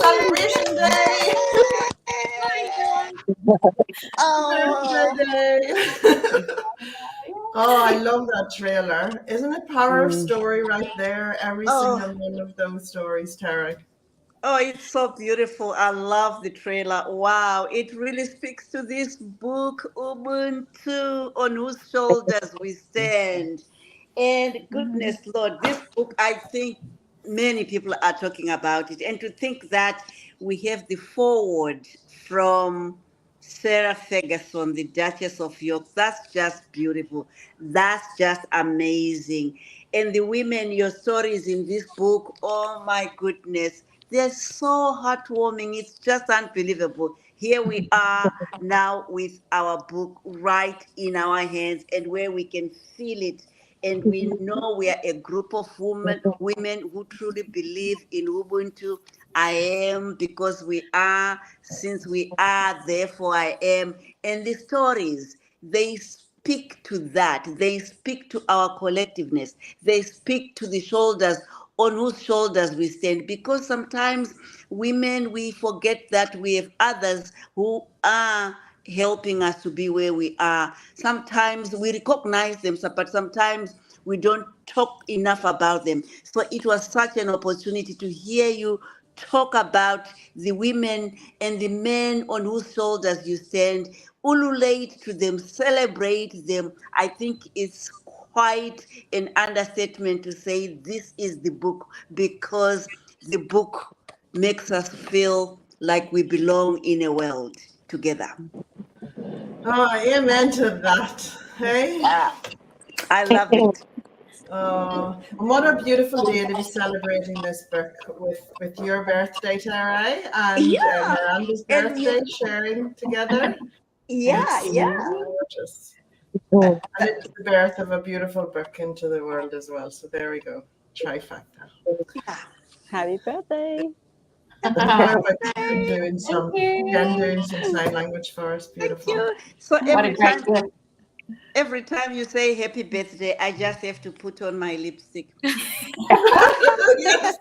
celebration day. Oh. Birthday day. Oh, I love that trailer. Isn't it power of story right there? Every Oh. single one of those stories, Tara. Oh, it's so beautiful. I love the trailer. Wow, it really speaks to this book, Ubuntu, on whose shoulders we stand. And goodness, Lord, this book, I think many people are talking about it. And to think that we have the forward from Sarah Ferguson, the Duchess of York, that's just beautiful. That's just amazing. And the women, your stories in this book, oh my goodness, they're so heartwarming. It's just unbelievable. Here we are now with our book right in our hands and where we can feel it. And we know we are a group of women who truly believe in Ubuntu. I am because we are, since we are, therefore I am. And the stories, they speak to that. They speak to our collectiveness. They speak to the shoulders on whose shoulders we stand. Because sometimes women, we forget that we have others who are helping us to be where we are. Sometimes we recognize them, but sometimes we don't talk enough about them. So it was such an opportunity to hear you talk about the women and the men on whose shoulders you stand, ululate to them, celebrate them. I think it's quite an understatement to say this is the book, because the book makes us feel like we belong in a world together. Oh, amen to that. Hey? Yeah, I love it. Oh, and what a beautiful day to be celebrating this book with your birthday, Tara, and Yeah, Miranda's and you, birthday, sharing together. yeah, It's yeah, gorgeous. And it's the birth of a beautiful book into the world as well. So there we go. Trifecta. yeah. Happy birthday. And how about Birthday. Thank Jen you. doing some sign language for us? Thank Beautiful. you. So What a great gift. every time you say happy birthday, I just have to put on my lipstick Yes.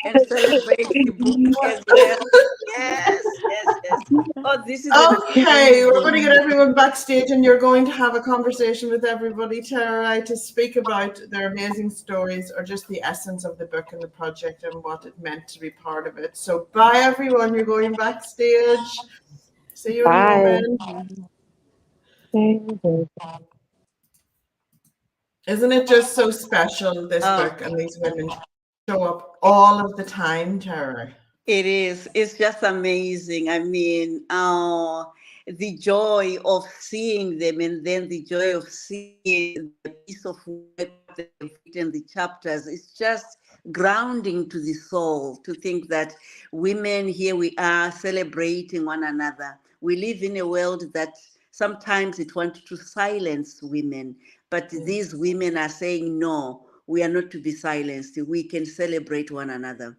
and celebrate the book as well. Yes, yes, yes. Oh, this is an Okay, we're going to get amazing. everyone backstage, and you're going to have a conversation with everybody, Tara, to speak about their amazing stories or just the essence of the book and the project and what it meant to be part of it. So, bye everyone. You're going backstage. See you in a Bye. moment. Isn't it just so special, this Oh, book and these women show up all of the time, Tara? it is. It's just amazing. I mean, oh, the joy of seeing them, and then the joy of seeing the piece of work they've written, the chapters. It's just grounding to the soul to think that women, here we are celebrating one another. We live in a world that sometimes it wants to silence women, but these women are saying, no, we are not to be silenced. We can celebrate one another.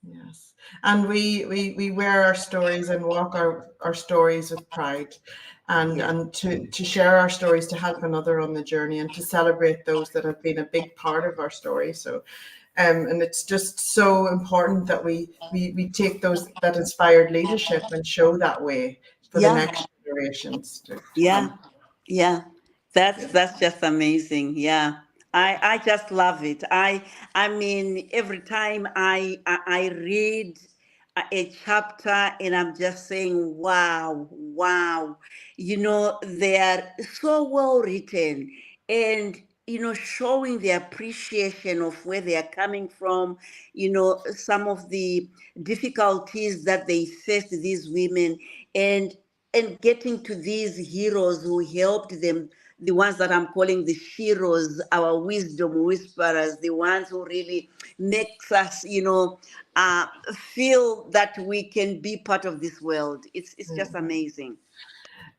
Yes. And we wear our stories and walk our stories with pride, Yeah. and to share our stories, to help another on the journey, and to celebrate those that have been a big part of our story. So and it's just so important that we take those, that inspired leadership, and show that way for the Yeah. next generations to Yeah. come. Yeah. That's just amazing. Yeah. I just love it. I mean, every time I read a chapter and I'm just saying, wow, wow. You know, they are so well written, and showing the appreciation of where they are coming from, some of the difficulties that they faced, these women, and getting to these heroes who helped them, the ones that I'm calling the heroes, our wisdom whisperers, the ones who really makes us, uh, feel that we can be part of this world. It's just amazing.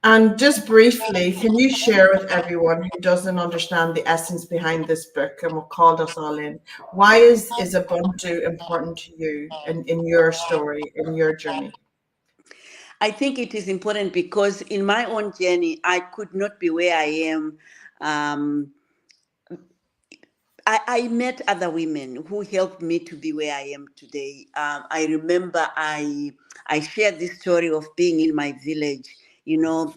And just briefly, can you share with everyone who doesn't understand the essence behind this book and what called us all in? Why is Ubuntu important to you in your story, in your journey? I think it is important because in my own journey, I could not be where I am. Um, I met other women who helped me to be where I am today. I remember I shared this story of being in my village, you know,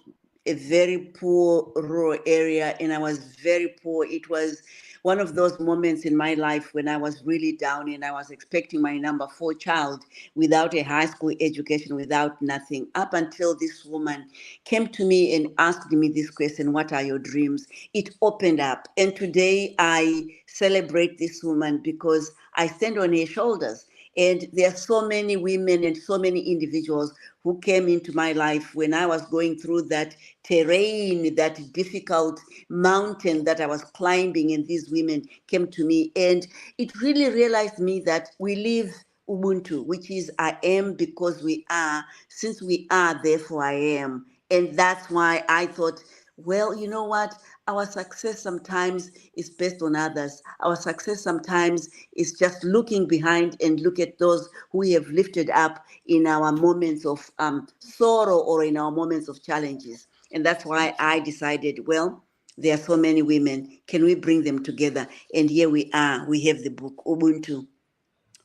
a very poor rural area, and I was very poor. It was one of those moments in my life when I was really down and I was expecting my number 4 child without a high school education, without nothing, up until this woman came to me and asked me this question: what are your dreams? It opened up. And today I celebrate this woman because I stand on her shoulders. And there are so many women and so many individuals who came into my life when I was going through that terrain, that difficult mountain that I was climbing, and these women came to me. And it really realized me that we live Ubuntu, which is I am because we are, since we are, therefore I am. And that's why I thought, well, you know what? Our success sometimes is based on others. Our success sometimes is just looking behind and look at those who we have lifted up in our moments of sorrow or in our moments of challenges. And that's why I decided, well, there are so many women. Can we bring them together? And here we are. We have the book, Ubuntu,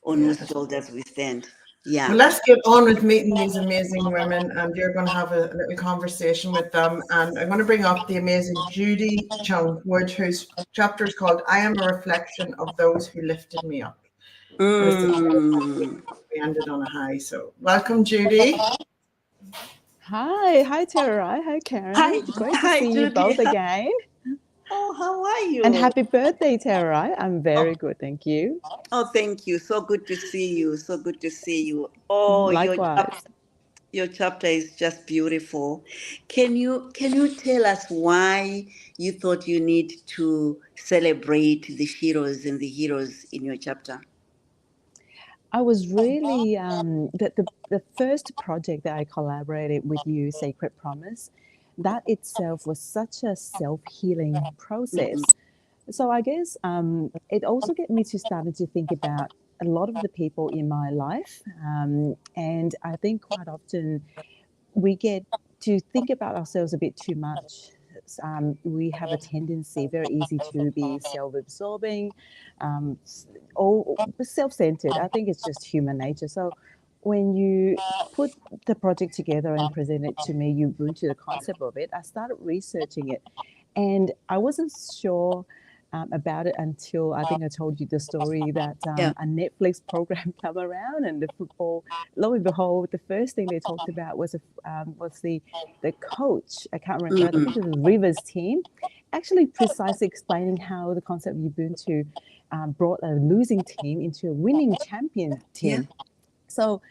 on whose Yes. shoulders we stand. Well, Yeah. let's get on with meeting these amazing women, and you're going to have a little conversation with them. And I'm going to bring up the amazing Judy Chung-Wood, whose chapter is called "I Am a Reflection of Those Who Lifted Me Up." And it's the Mm. we ended on a high. So, welcome, Judy. Hi Tererai. Hi, Hi, Karen. Great to hi, see you Judy. both again. Oh, how are And you? happy birthday, Tererai. I'm very good, thank you. Oh, thank you. So good to see you. So good to see you. Oh, Likewise. your chapter is just beautiful. Can you tell us why you thought you need to celebrate the heroes in your chapter? I was really the first project that I collaborated with you, Sacred Promise, that itself was such a self-healing Mm, process. So I guess it also get me to starting to think about a lot of the people in my life, and I think quite often we get to think about ourselves a bit too much. We have a tendency, very easy to be self-absorbing, um, or self-centered. I think it's just human nature. So when you put the project together and present it to me, you bring to the concept of it, I started researching it, and I wasn't sure about it until I think I told you the story that yeah. a Netflix program come around and the football. Lo and behold, the first thing they talked about was the coach. I can't remember. I think Mm, it was Rivers' team, actually precisely explaining how the concept of Ubuntu brought a losing team into a winning champion yeah. team. So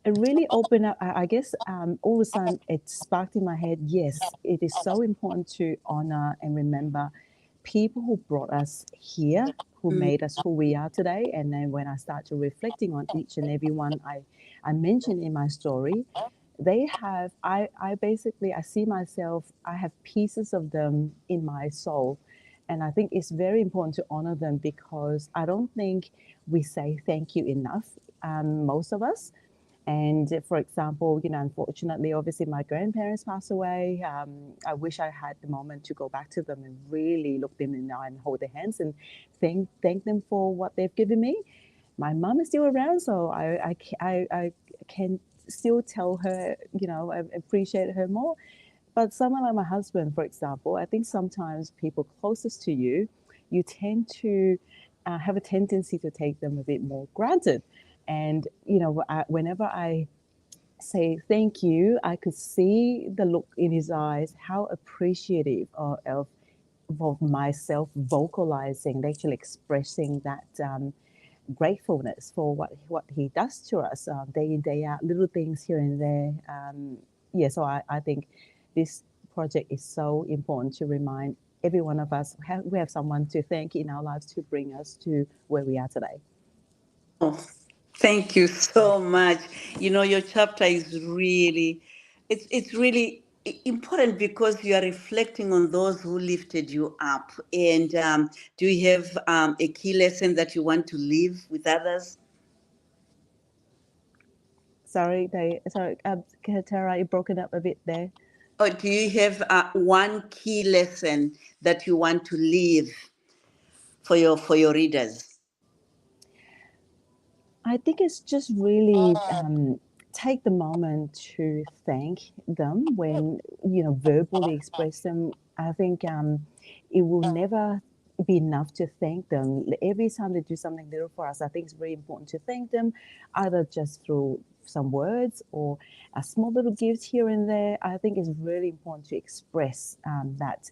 it really opened up. I guess all of a sudden it sparked in my head. Yes, it is so important to honor and remember people who brought us here, who Mm, made us who we are today. And then when I start to reflecting on each and every one I mentioned in my story, they have I basically I see myself, I have pieces of them in my soul. And I think it's very important to honor them because I don't think we say thank you enough, most of us. And for example, unfortunately, obviously, my grandparents passed away. I wish I had the moment to go back to them and really look them in the eye and hold their hands and thank them for what they've given me. My mom is still around, so I can still tell her, I appreciate her more. But someone like my husband, for example, I think sometimes people closest to you, you tend to have a tendency to take them a bit more granted. And whenever I say thank you, I could see the look in his eyes, how appreciative of myself vocalizing, actually expressing that gratefulness for what he does to us day in, day out, little things here and there. Yeah, so I think this project is so important to remind every one of us we have someone to thank in our lives to bring us to where we are today. Oh, thank you so much. Your chapter is really, it's really important because you are reflecting on those who lifted you up. And do you have a key lesson that you want to leave with others? Sorry, Tara, you broken up a bit there. Or do you have one key lesson that you want to leave for your readers? I think it's just really take the moment to thank them when, verbally express them. I think it will never be enough to thank them. Every time they do something little for us, I think it's very important to thank them, either just through some words or a small little gift here and there. I think it's really important to express that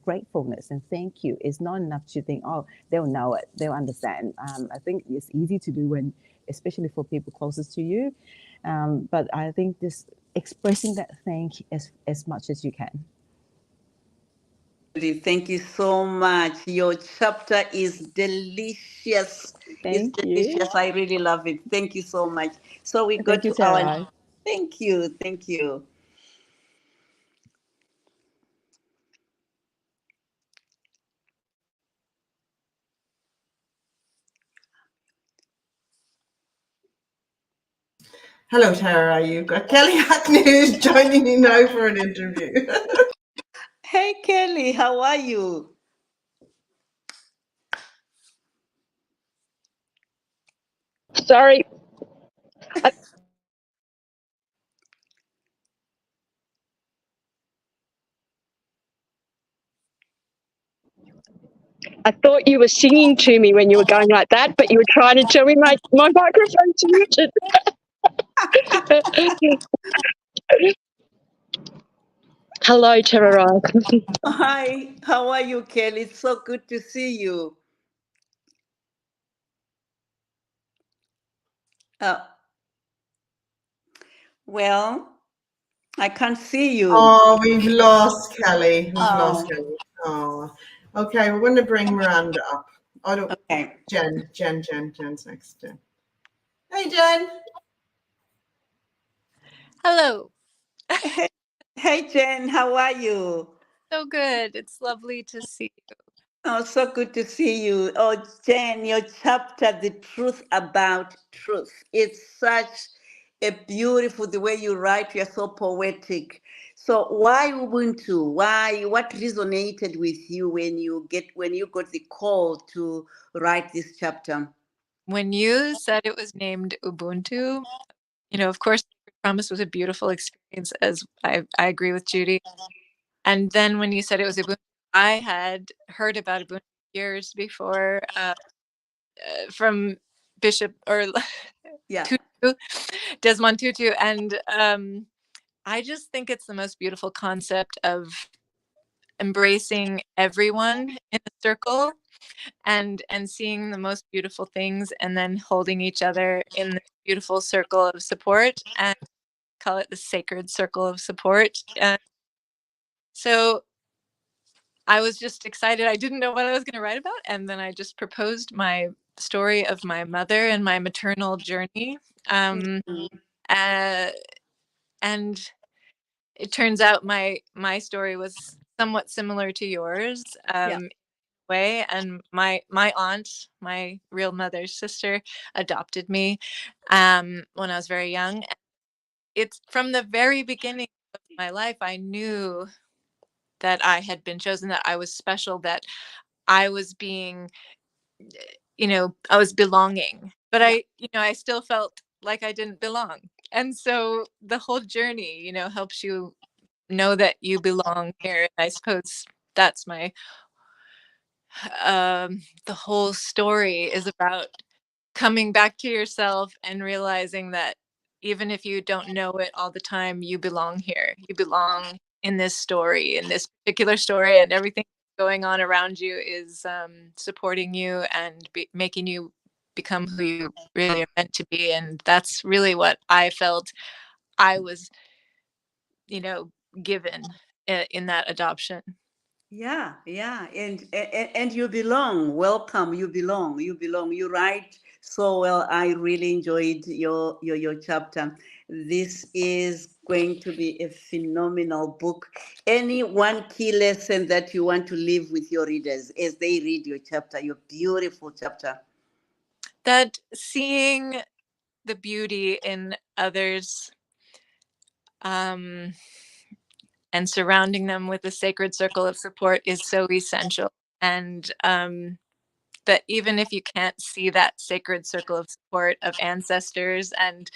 gratefulness and thank you. It's not enough to think, oh, they'll know it, they'll understand. I think it's easy to do when, especially for people closest to you. But I think just expressing that thank you as much as you can. Thank you so much. Your chapter is delicious. It's Thank you. delicious. I really love it. Thank you so much. So we go Thank you, to our. Tererai. Thank you. Thank you. Hello, Tara. You've got Kelly Hackney who's joining you now for an interview. Hey, Kelly, how are you? Sorry, I, I thought you were singing to me when you were going like that, but you were trying to tell me my microphone's muted. Hello, Tererai. Hi, how are you, Kelly? It's so good to see you. Uh, well, I can't see you. Oh, we've lost Kelly. We've lost Oh, Kelly. Oh, okay. We're going to bring Miranda up. Oh, no. okay. Jen's next. Jen. Hey, Jen. Hello. Hey, hey, Jen, how are you? So good. It's lovely to see you. Oh, so good to see you. Oh, Jen, your chapter, The Truth About Truth. It's such a beautiful, the way you write, you're so poetic. So why Ubuntu? Why, what resonated with you when you got the call to write this chapter? When you said it was named Ubuntu, of course, Sacred Promise was a beautiful experience, as I agree with Judy. And then when you said it was Ubuntu, I had heard about Ubuntu years before from Bishop or Yeah. Tutu, Desmond Tutu. And I just think it's the most beautiful concept of embracing everyone in a circle and seeing the most beautiful things and then holding each other in the beautiful circle of support, and call it the sacred circle of support. So I was just excited. I didn't know what I was going to write about, and then I just proposed my story of my mother and my maternal journey. Mhm. Uh, and it turns out my story was somewhat similar to yours. Yeah. Way, and my aunt, my real mother's sister, adopted me when I was very young. It's from the very beginning of my life, I knew that I had been chosen, that I was special, that I was being, I was belonging, but Yeah. I still felt like I didn't belong. And so the whole journey, helps you know that you belong here. And I suppose that's the whole story is about coming back to yourself and realizing that even if you don't know it all the time, you belong here. You belong in this story, in this particular story, and everything going on around you is supporting you and making you become who you really are meant to be. And that's really what I felt I was, given in that adoption. Yeah, yeah, and you belong. Welcome, you belong. You belong. You write so well. I really enjoyed your chapter. This is going to be a phenomenal book. Any one key lesson that you want to leave with your readers as they read your chapter, your beautiful chapter? That seeing the beauty in others, um, and surrounding them with a sacred circle of support is so essential. And that even if you can't see that sacred circle of support of ancestors and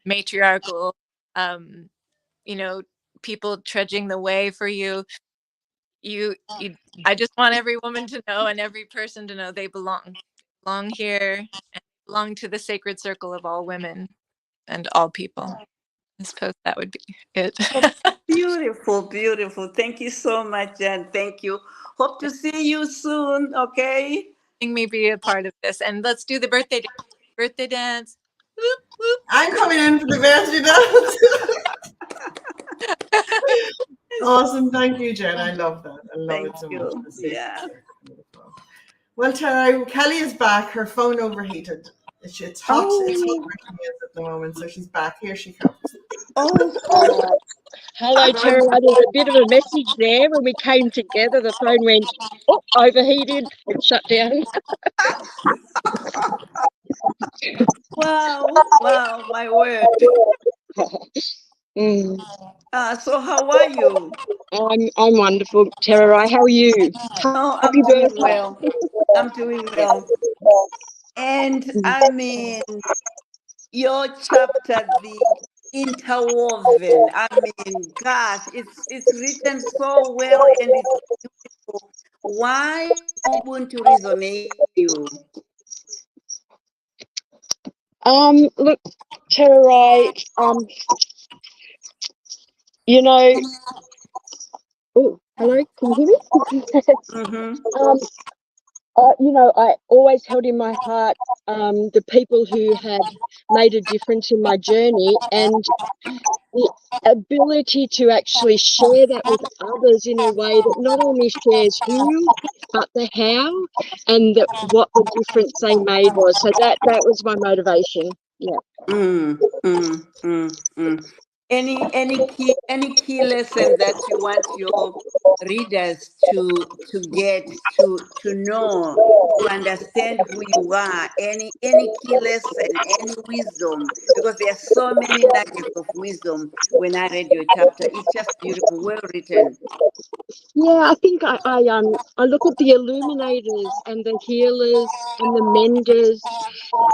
matriarchal, you know, people trudging the way for you, I just want every woman to know and every person to know they belong here and belong to the sacred circle of all women and all people. I suppose that would be it. Beautiful, beautiful. Thank you so much, Jen. Thank you. Hope to see you soon. Okay. Letting me be a part of this, and let's do the birthday dance. Birthday dance. Whoop, whoop. I'm coming in for the birthday dance. Awesome. Thank you, Jen. I love that. I love Thank it so you. much. Yeah. Well, Tara, Kelly is back. Her phone overheated. It's hot. It's hot where she is at the moment, so she's back. Here she comes. Oh, Hello, Tara. There's a bit of a message there. When we came together, the phone went, oh, overheated and shut down. wow. Wow, my word. So how are you? I'm wonderful, Tererai. How are you? Oh, Happy I'm doing birthday. well. I'm doing well. And I mean, your chapter, the interwoven. I mean, gosh, it's written so well and it's beautiful. Why Ubuntu resonate with you? Look, Tererai, you know, oh, hello, can you hear me? You know, I always held in my heart the people who had made a difference in my journey, and the ability to actually share that with others in a way that not only shares who, but the how, and what the difference they made was. So that was my motivation. Yeah. Any key lesson that you want your readers to get to know, to understand who you are? Any key lesson, any wisdom? Because there are so many nuggets of wisdom when I read your chapter. It's just beautiful, well written. Yeah, I think I look at the illuminators and the healers and the menders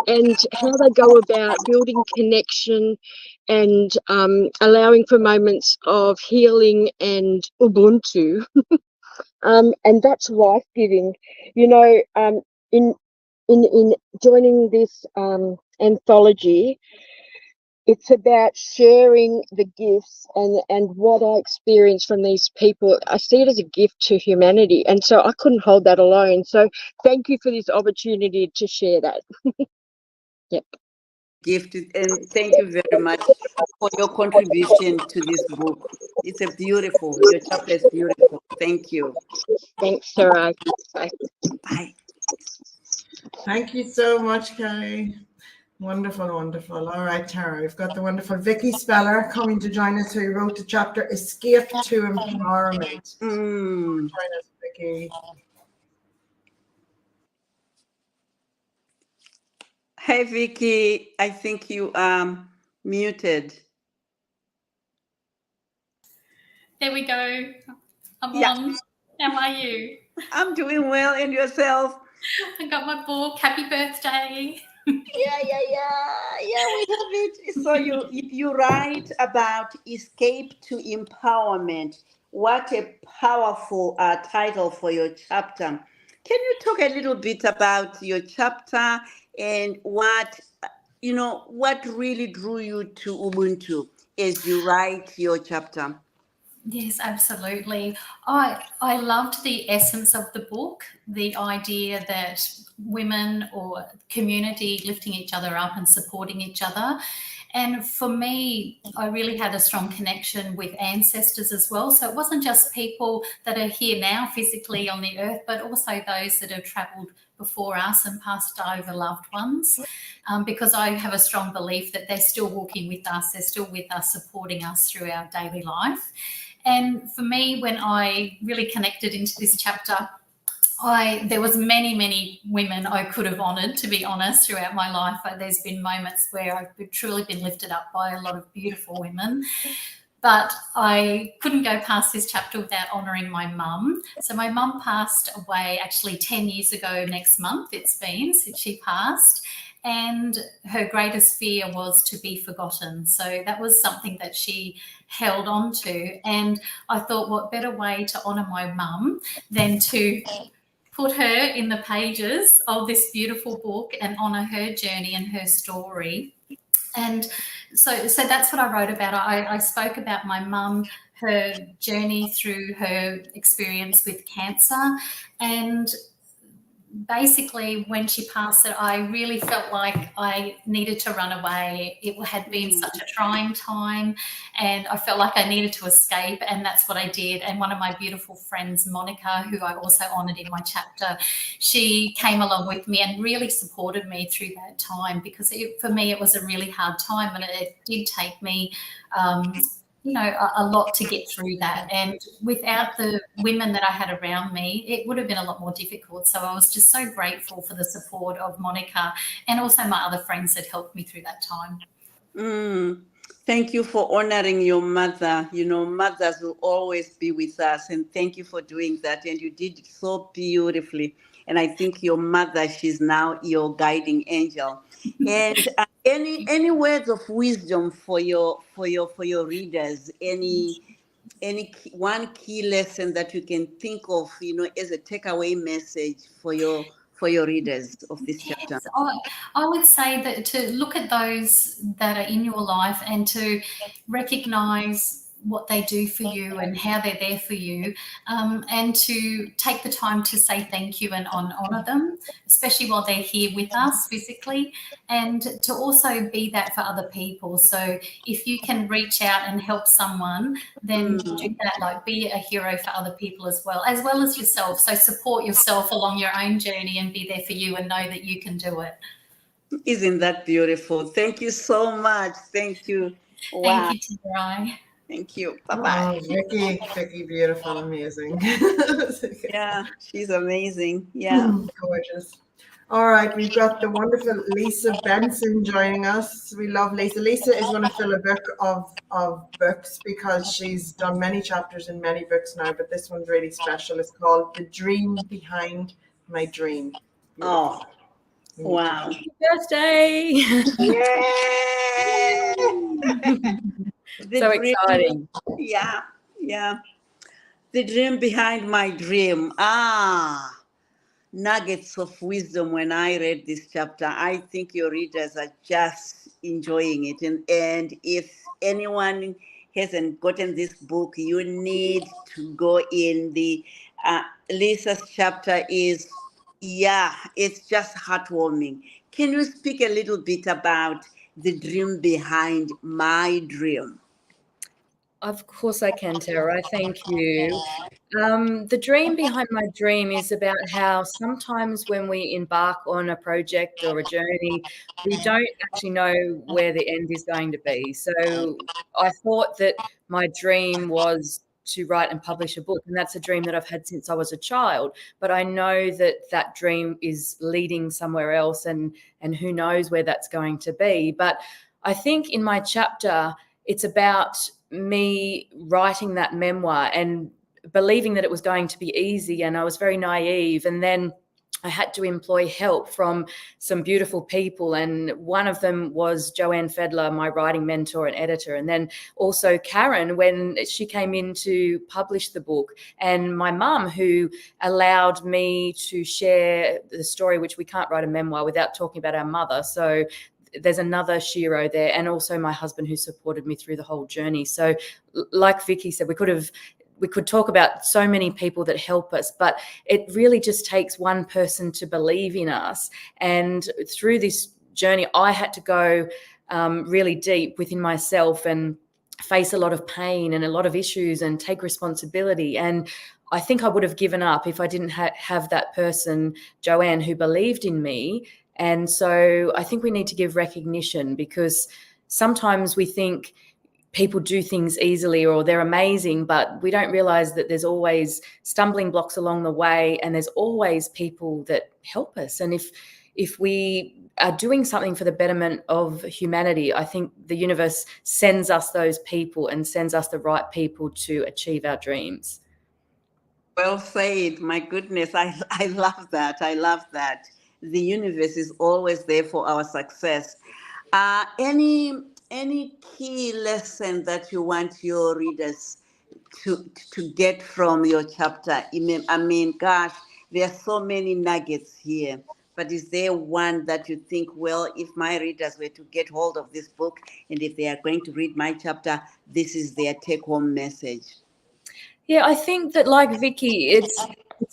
and how they go about building connection and allowing for moments of healing and Ubuntu. And that's life-giving. You know, in joining this anthology, it's about sharing the gifts and what I experience from these people. I see it as a gift to humanity, and so I couldn't hold that alone. So thank you for this opportunity to share that. Yep. Gift, and thank you very much for your contribution to this book. It's your chapter is beautiful. Thank you. Thanks, Sarah. Bye. Bye. Thank you so much, Kelly. Wonderful, wonderful. All right, Tara, we've got the wonderful Vicky Speller coming to join us, who wrote the chapter Escape to Empowerment. Join us, Vicky. Hey, Vicky, I think you are muted. There we go. I'm on. How are you? I'm doing well. And yourself? I got my book. Happy birthday. Yeah, we have it. So you write about escape to empowerment. What a powerful title for your chapter. Can you talk a little bit about your chapter and what really drew you to Ubuntu as you write your chapter? Yes, absolutely. I loved the essence of the book, the idea that women or community lifting each other up and supporting each other. And for me, I really had a strong connection with ancestors as well. So it wasn't just people that are here now physically on the earth, but also those that have travelled before us and passed over loved ones. Because I have a strong belief that they're still walking with us, they're still with us, supporting us through our daily life. And for me, when I really connected into this chapter, there was many women I could have honoured, to be honest, throughout my life. There's been moments where I've truly been lifted up by a lot of beautiful women. But I couldn't go past this chapter without honouring my mum. So my mum passed away actually 10 years ago next month. It's been since she passed. And her greatest fear was to be forgotten. So that was something that she held on to. And I thought, what better way to honour my mum than to put her in the pages of this beautiful book and honour her journey and her story. And so that's what I wrote about. I spoke about my mum, her journey through her experience with cancer, and basically when she passed it, I really felt like I needed to run away. It had been such a trying time and I felt like I needed to escape, and that's what I did. And one of my beautiful friends, Monica, who I also honoured in my chapter, she came along with me and really supported me through that time, because for me it was a really hard time, and it did take me a lot to get through that. And without the women that I had around me, it would have been a lot more difficult. So I was just so grateful for the support of Monica and also my other friends that helped me through that time. Thank you for honoring your mother. Mothers will always be with us, and thank you for doing that. And you did it so beautifully. And I think your mother, she's now your guiding angel. And any words of wisdom for your readers? Any one key lesson that you can think of, as a takeaway message for your readers of this chapter? Yes, I would say that to look at those that are in your life and to recognise what they do for you and how they're there for you, and to take the time to say thank you and honour them, especially while they're here with us physically, and to also be that for other people. So if you can reach out and help someone, then do that, like be a hero for other people as well as yourself. So support yourself along your own journey and be there for you and know that you can do it. Isn't that beautiful? Thank you so much. Thank you. Wow. Thank you, Tererai. Thank you. Bye-bye. Oh, Vicky, beautiful, amazing. Yeah, she's amazing. Yeah. Gorgeous. All right, we've got the wonderful Lisa Benson joining us. We love Lisa. Lisa is going to fill a book of books because she's done many chapters in many books now, but this one's really special. It's called The Dream Behind My Dream. Beautiful. Oh, wow. Happy birthday! So exciting. Yeah. The dream behind my dream. Nuggets of wisdom when I read this chapter. I think your readers are just enjoying it. And if anyone hasn't gotten this book, you need to go in. The Lisa's chapter is, it's just heartwarming. Can you speak a little bit about the dream behind my dream? Of course I can, Tara. Thank you. The dream behind my dream is about how sometimes when we embark on a project or a journey, we don't actually know where the end is going to be. So I thought that my dream was to write and publish a book, and that's a dream that I've had since I was a child. But I know that that dream is leading somewhere else, and who knows where that's going to be. But I think in my chapter, it's about me writing that memoir and believing that it was going to be easy, and I was very naive, and then I had to employ help from some beautiful people, and one of them was Joanne Fedler, my writing mentor and editor, and then also Karen when she came in to publish the book, and my mum, who allowed me to share the story, which we can't write a memoir without talking about our mother. So there's another Shiro there, and also my husband, who supported me through the whole journey. So like Vicky said, we could talk about so many people that help us, but it really just takes one person to believe in us. And through this journey, I had to go really deep within myself and face a lot of pain and a lot of issues and take responsibility. And I think I would have given up if I didn't have that person, Joanne, who believed in me. And so I think we need to give recognition, because sometimes we think people do things easily or they're amazing, but we don't realize that there's always stumbling blocks along the way, and there's always people that help us. And if we are doing something for the betterment of humanity, I think the universe sends us those people and sends us the right people to achieve our dreams. Well said. My goodness, I love that. I love that. The universe is always there for our success. Any key lesson that you want your readers to get from your chapter? I mean, gosh, there are so many nuggets here. But is there one that you think, well, if my readers were to get hold of this book and if they are going to read my chapter, this is their take-home message? Yeah, I think that, like Vicky, it's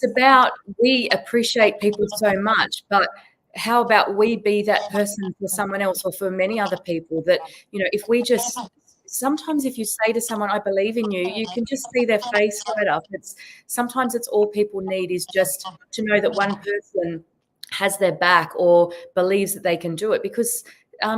about, we appreciate people so much, but how about we be that person for someone else or for many other people that, you know, if we just, sometimes if you say to someone, I believe in you, you can just see their face light up. Sometimes it's all people need is just to know that one person has their back or believes that they can do it. Because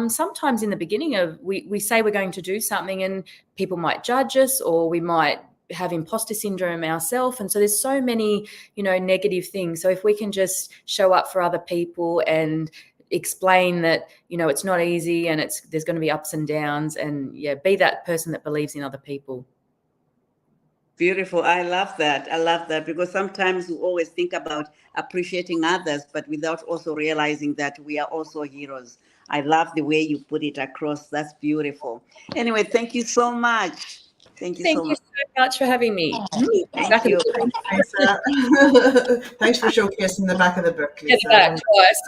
sometimes in the beginning of, we say we're going to do something and people might judge us, or we might have imposter syndrome ourselves. And so there's so many, you know, negative things. So if we can just show up for other people and explain that, you know, it's not easy and there's going to be ups and downs, and be that person that believes in other people. Beautiful. I love that. I love that, because sometimes we always think about appreciating others, but without also realizing that we are also heroes. I love the way you put it across. That's beautiful. Anyway, thank you so much. Thank you so much for having me. Thank you. Thanks, thanks for showcasing the back of the book, Lisa. Back twice.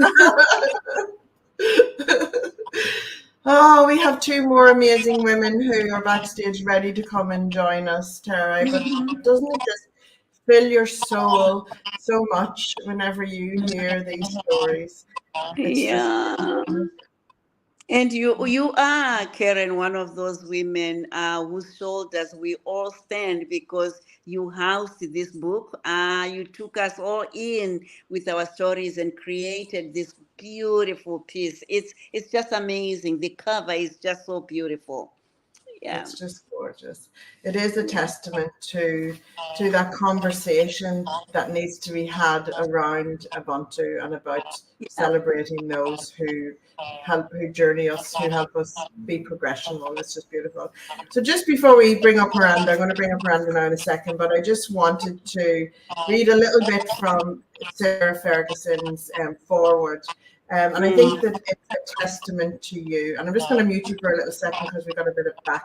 Oh, we have two more amazing women who are backstage ready to come and join us, Tererai. But doesn't it just fill your soul so much whenever you hear these stories? And you are, Karen, one of those women whose shoulders we all stand, because you housed this book. You took us all in with our stories and created this beautiful piece. It's just amazing. The cover is just so beautiful. Yeah. It's just gorgeous. It is a testament to that conversation that needs to be had around Ubuntu and about celebrating those who journey us, who help us be progressional. It's just beautiful. So just before we bring up Miranda, I'm going to bring up Miranda now in a second, but I just wanted to read a little bit from Sarah Ferguson's foreword. And I think that it's a testament to you. And I'm just going to mute you for a little second because we've got a bit of back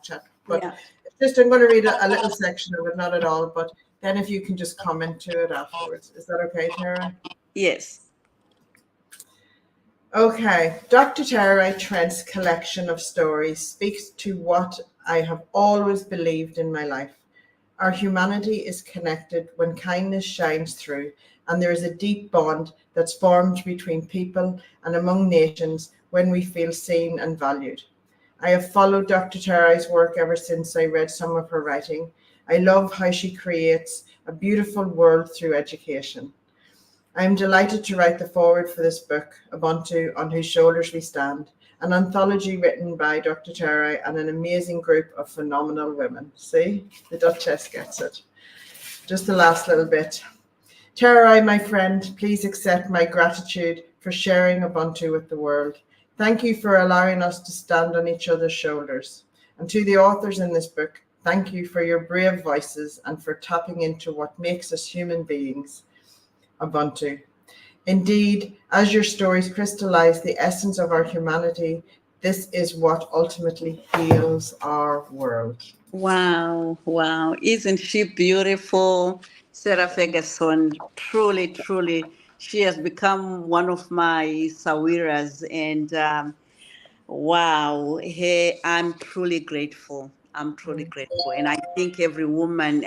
chat. But I'm going to read a little section of it, not at all. But then if you can just comment to it afterwards. Is that okay, Tara? Yes. Okay. Dr. Tererai Trent's collection of stories speaks to what I have always believed in my life. Our humanity is connected when kindness shines through, and there is a deep bond that's formed between people and among nations when we feel seen and valued. I have followed Dr. Tererai's work ever since I read some of her writing. I love how she creates a beautiful world through education. I am delighted to write the foreword for this book, Ubuntu, on whose shoulders we stand, an anthology written by Dr. Tererai and an amazing group of phenomenal women. See, the Duchess gets it. Just the last little bit. Tererai, my friend, please accept my gratitude for sharing Ubuntu with the world. Thank you for allowing us to stand on each other's shoulders. And to the authors in this book, thank you for your brave voices and for tapping into what makes us human beings, Ubuntu. Indeed, as your stories crystallize the essence of our humanity, this is what ultimately heals our world. Wow, wow. Isn't she beautiful? Sarah Ferguson, truly, truly, she has become one of my Sawiras. And wow, hey, I'm truly grateful. I'm truly grateful. And I think every woman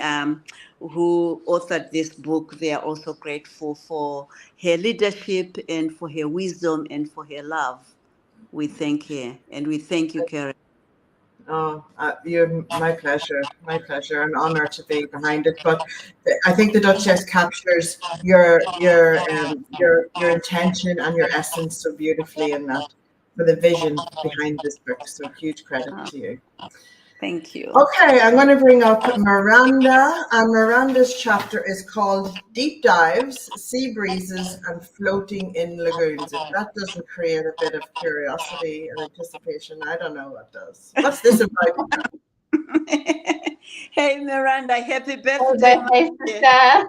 who authored this book, they are also grateful for her leadership and for her wisdom and for her love. We thank her. And we thank you, Karen. Oh, you're my pleasure, an honor to be behind it. But I think the Duchess captures your intention and your essence so beautifully in that, for the vision behind this book. So huge credit to you. Thank you. Okay, I'm going to bring up Miranda, and Miranda's chapter is called Deep Dives, Sea Breezes, and Floating in Lagoons. If that doesn't create a bit of curiosity and anticipation, I don't know what does. What's this about? Hey, Miranda, happy birthday. Happy birthday, sister.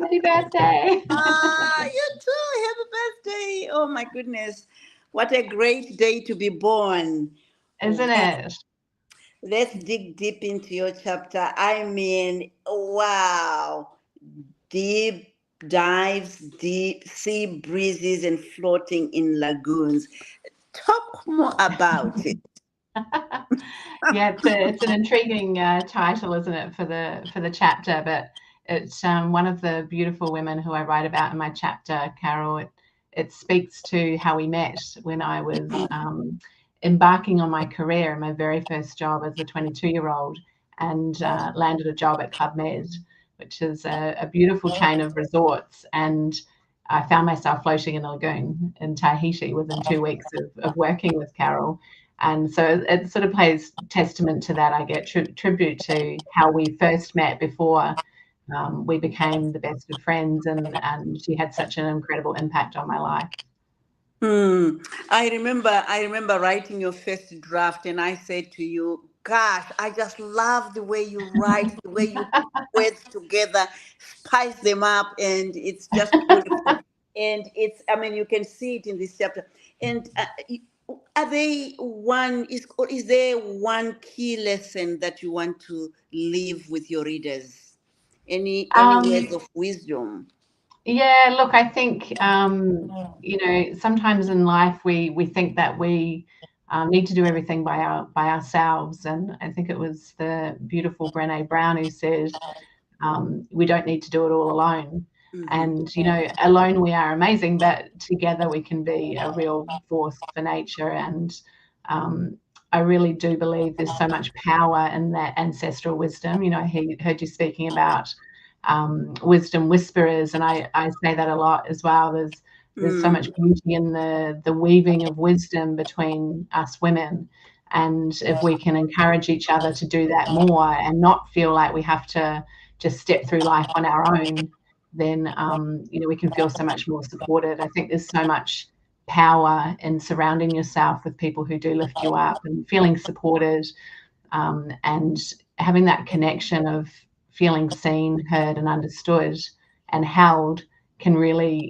Happy birthday. You too. Happy birthday. Oh, my goodness. What a great day to be born. Isn't it? Let's dig deep into your chapter. I mean, wow. Deep dives, deep sea breezes, and floating in lagoons. Talk more about it. Yeah, it's an intriguing title, isn't it, for the chapter? But it's one of the beautiful women who I write about in my chapter, Carol. It speaks to how we met when I was embarking on my career, my very first job as a 22-year-old, and landed a job at Club Med, which is a beautiful chain of resorts. And I found myself floating in a lagoon in Tahiti within 2 weeks of working with Carol. And so it sort of plays testament to that. I get tribute to how we first met before we became the best of friends, and she had such an incredible impact on my life. I remember writing your first draft, and I said to you, gosh, I just love the way you write, the way you put words together, spice them up, and it's just beautiful. And it's, I mean, you can see it in this chapter. And are they is there one key lesson that you want to leave with your readers? Any words of wisdom? Yeah, look, I think sometimes in life we think that we need to do everything by ourselves, and I think it was the beautiful Brené Brown who said we don't need to do it all alone. And alone we are amazing, but together we can be a real force for nature. And I really do believe there's so much power in that ancestral wisdom. He heard you speaking about wisdom whisperers, and I say that a lot as well. There's so much beauty in the weaving of wisdom between us women, and if we can encourage each other to do that more and not feel like we have to just step through life on our own, then we can feel so much more supported. I think there's so much power in surrounding yourself with people who do lift you up and feeling supported, and having that connection of feeling seen, heard, and understood and held can really,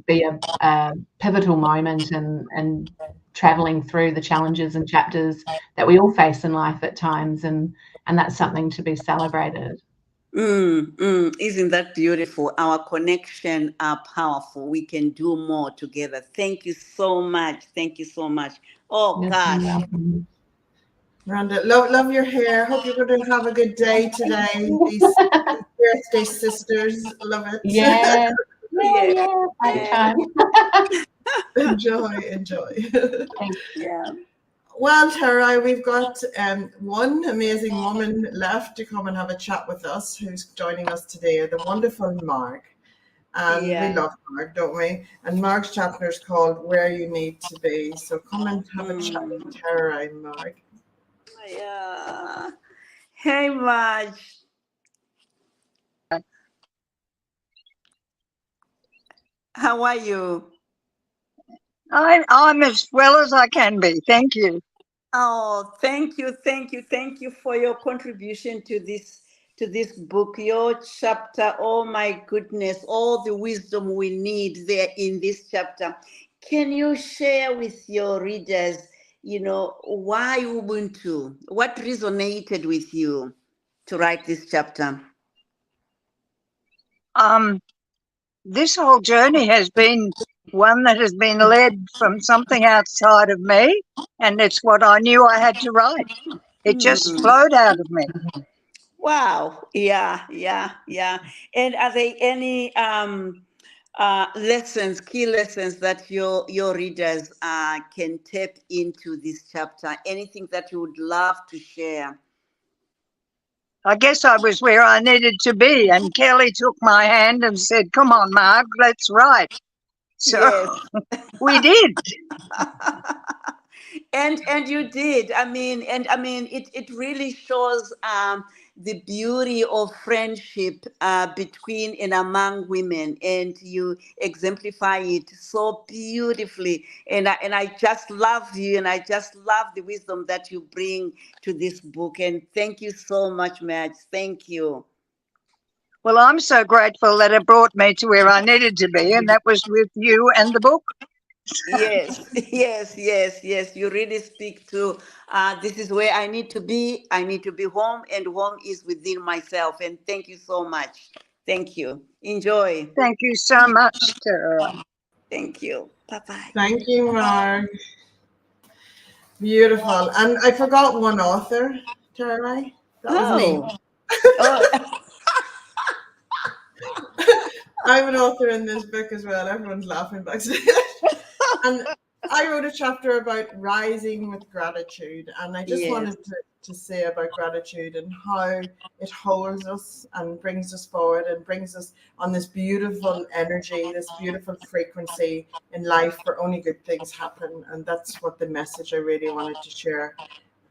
be a pivotal moment and traveling through the challenges and chapters that we all face in life at times, and that's something to be celebrated. Isn't that beautiful? Our connection are powerful. We can do more together. Thank you so much. Thank you so much. Oh, gosh. Miranda, love your hair. Hope you're going to have a good day today. These birthday sisters, love it. Yeah. Yeah. Enjoy. Yeah. Well, Tererai, we've got one amazing woman left to come and have a chat with us, who's joining us today, the wonderful Marg. And we love Marg, don't we? And Marg's chapter is called Where You Need to Be. So come and have a chat with Tererai, Marg. Yeah. Hey, Marge. How are you? I'm as well as I can be. Thank you. Oh, thank you for your contribution to this book, your chapter. Oh my goodness, all the wisdom we need there in this chapter. Can you share with your readers, why Ubuntu? What resonated with you to write this chapter? This whole journey has been one that has been led from something outside of me, and it's what I knew I had to write. It just flowed out of me. Wow. Yeah. And are there any lessons, key lessons that your readers can tap into this chapter? Anything that you would love to share? I guess I was where I needed to be, and Kelly took my hand and said, "Come on, Marg, let's write." So Yes. we did. And you did. It really shows the beauty of friendship between and among women, and you exemplify it so beautifully. And I just love you, and I just love the wisdom that you bring to this book. And thank you so much, Madge. Thank you. Well, I'm so grateful that it brought me to where I needed to be, and that was with you and the book. Yes, yes. You really speak to this is where I need to be. I need to be home, and home is within myself. And thank you so much. Thank you. Enjoy. Thank you so much, Tara. Thank you. Bye bye. Thank you, Mark. Beautiful. And I forgot one author, Tererai. That was me. Oh, I'm an author in this book as well. Everyone's laughing backstage. And I wrote a chapter about rising with gratitude. And I just yes. wanted to say about gratitude and how it holds us and brings us forward and brings us on this beautiful energy, this beautiful frequency in life where only good things happen. And that's what the message I really wanted to share,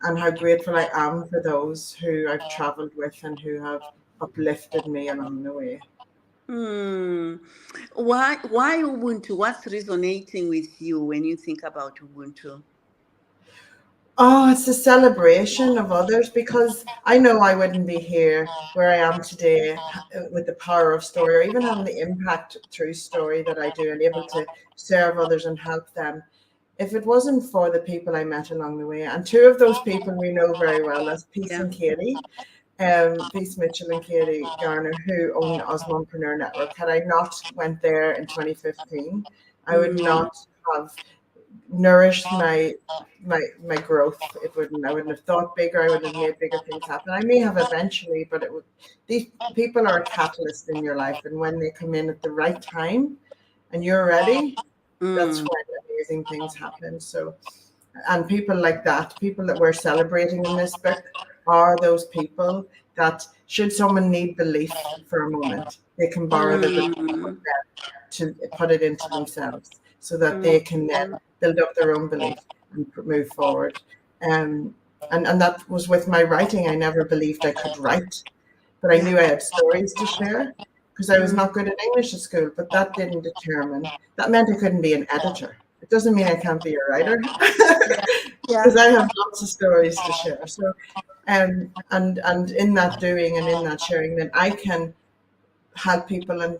and how grateful I am for those who I've traveled with and who have uplifted me along the way. Hmm. Why Ubuntu? What's resonating with you when you think about Ubuntu? Oh, it's a celebration of others, because I know I wouldn't be here where I am today with the power of story, or even having the impact through story that I do, and able to serve others and help them, if it wasn't for the people I met along the way. And two of those people we know very well, that's Peace Yeah. and Katie. Peace Mitchell and Katie Garner, who own Osmompreneur Network. Had I not went there in 2015, I would not have nourished my growth. I wouldn't have thought bigger. I wouldn't have made bigger things happen. I may have eventually, but these people are a catalyst in your life, and when they come in at the right time and you're ready, that's when amazing things happen. So, and people like that, people that we're celebrating in this book, are those people that, should someone need belief for a moment, they can borrow the belief from them to put it into themselves, so that they can then build up their own belief and move forward. And that was with my writing. I never believed I could write, but I knew I had stories to share, because I was not good at English at school. But that didn't determine. That meant I couldn't be an editor. It doesn't mean I can't be a writer, because I have lots of stories to share. So, and in that doing and in that sharing, then I can help people and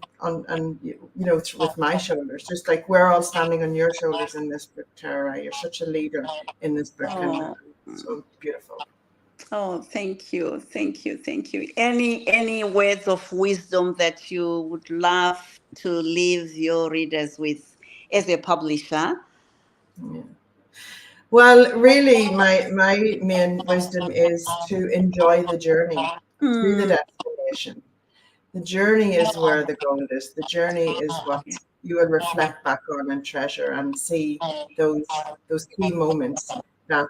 with my shoulders, just like we're all standing on your shoulders in this book, Tara. You're such a leader in this book, and so beautiful. Oh, thank you. Any words of wisdom that you would love to leave your readers with as a publisher? Yeah. Well, really, my main wisdom is to enjoy the journey to the destination. The journey is where the goal is. The journey is what you will reflect back on and treasure, and see those key moments that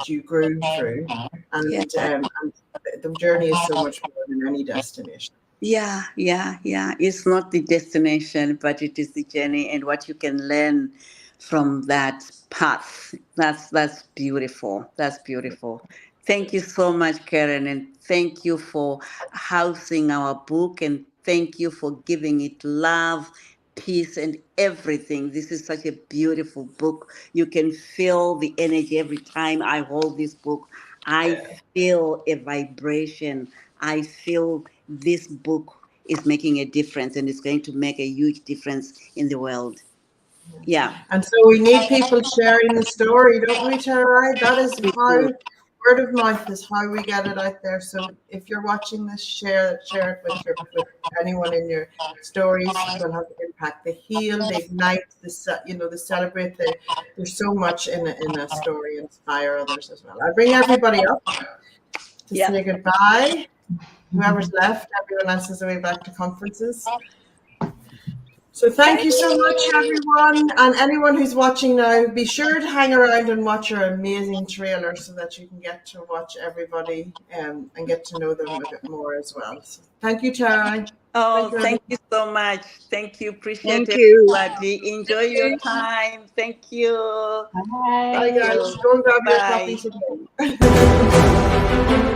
you grew through. And the journey is so much more than any destination. Yeah. It's not the destination, but it is the journey and what you can learn from that path. That's beautiful. That's beautiful. Thank you so much, Karen, and thank you for housing our book, and thank you for giving it love, peace, and everything. This is such a beautiful book. You can feel the energy every time I hold this book. I feel a vibration. I feel this book is making a difference, and it's going to make a huge difference in the world. Yeah. And so we need people sharing the story, don't we, Tara? That is how word of mouth is how we get it out there. So if you're watching this, share it with anyone in your stories. Will have impact. The heal, the ignite, the celebrate. There's so much in a story. Inspire others as well. I bring everybody up to say goodbye. Whoever's left, everyone else is away back to conferences. So thank you so much, everyone. And anyone who's watching now, be sure to hang around and watch our amazing trailer, so that you can get to watch everybody and get to know them a bit more as well. So thank you, Tara. Oh, Thank thank you so much. Thank you. Appreciate Thank you. everybody. Enjoy your time. Thank you. Bye, Thank Bye. guys. you. Go and grab your Bye. coffee today.